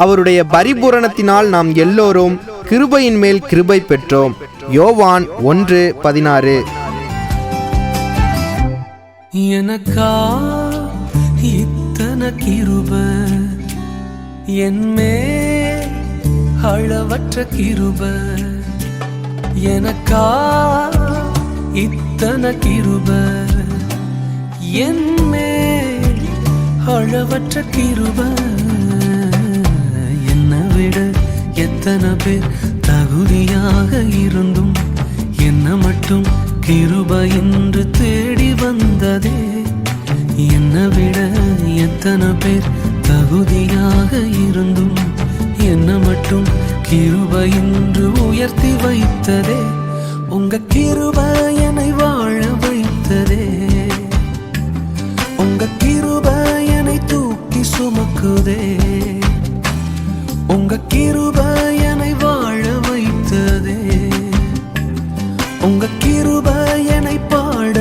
அவருடைய பரிபூரணத்தினால் நாம் எல்லோரும் கிருபையின் மேல் கிருபை பெற்றோம். யோவான் 1:16. எனக்கா இத்தனை கிருபை, என்மே அளவற்ற கிருபை. எனக்கா இத்தனை கிருபை, என்மே அளவற்ற கிருபை. என்னை விட எத்தனை பேர் தகுதியாக இருந்தும் என்ன மட்டும் கிருபை என்று தேடி வந்ததே. என்னை விட எத்தனை பேர் தகுதியாக இருந்தும் என்ன மட்டும் கிருபை என்று உயர்த்தி வைத்ததே. உங்க கிருபை என்னை வாழ வைத்ததே. உங்க கிருபை என்னை தூக்கி சுமக்குதே. உங்க கிருபை என்னை வாழ வைத்ததே. உங்க கிருபை என்னை பாட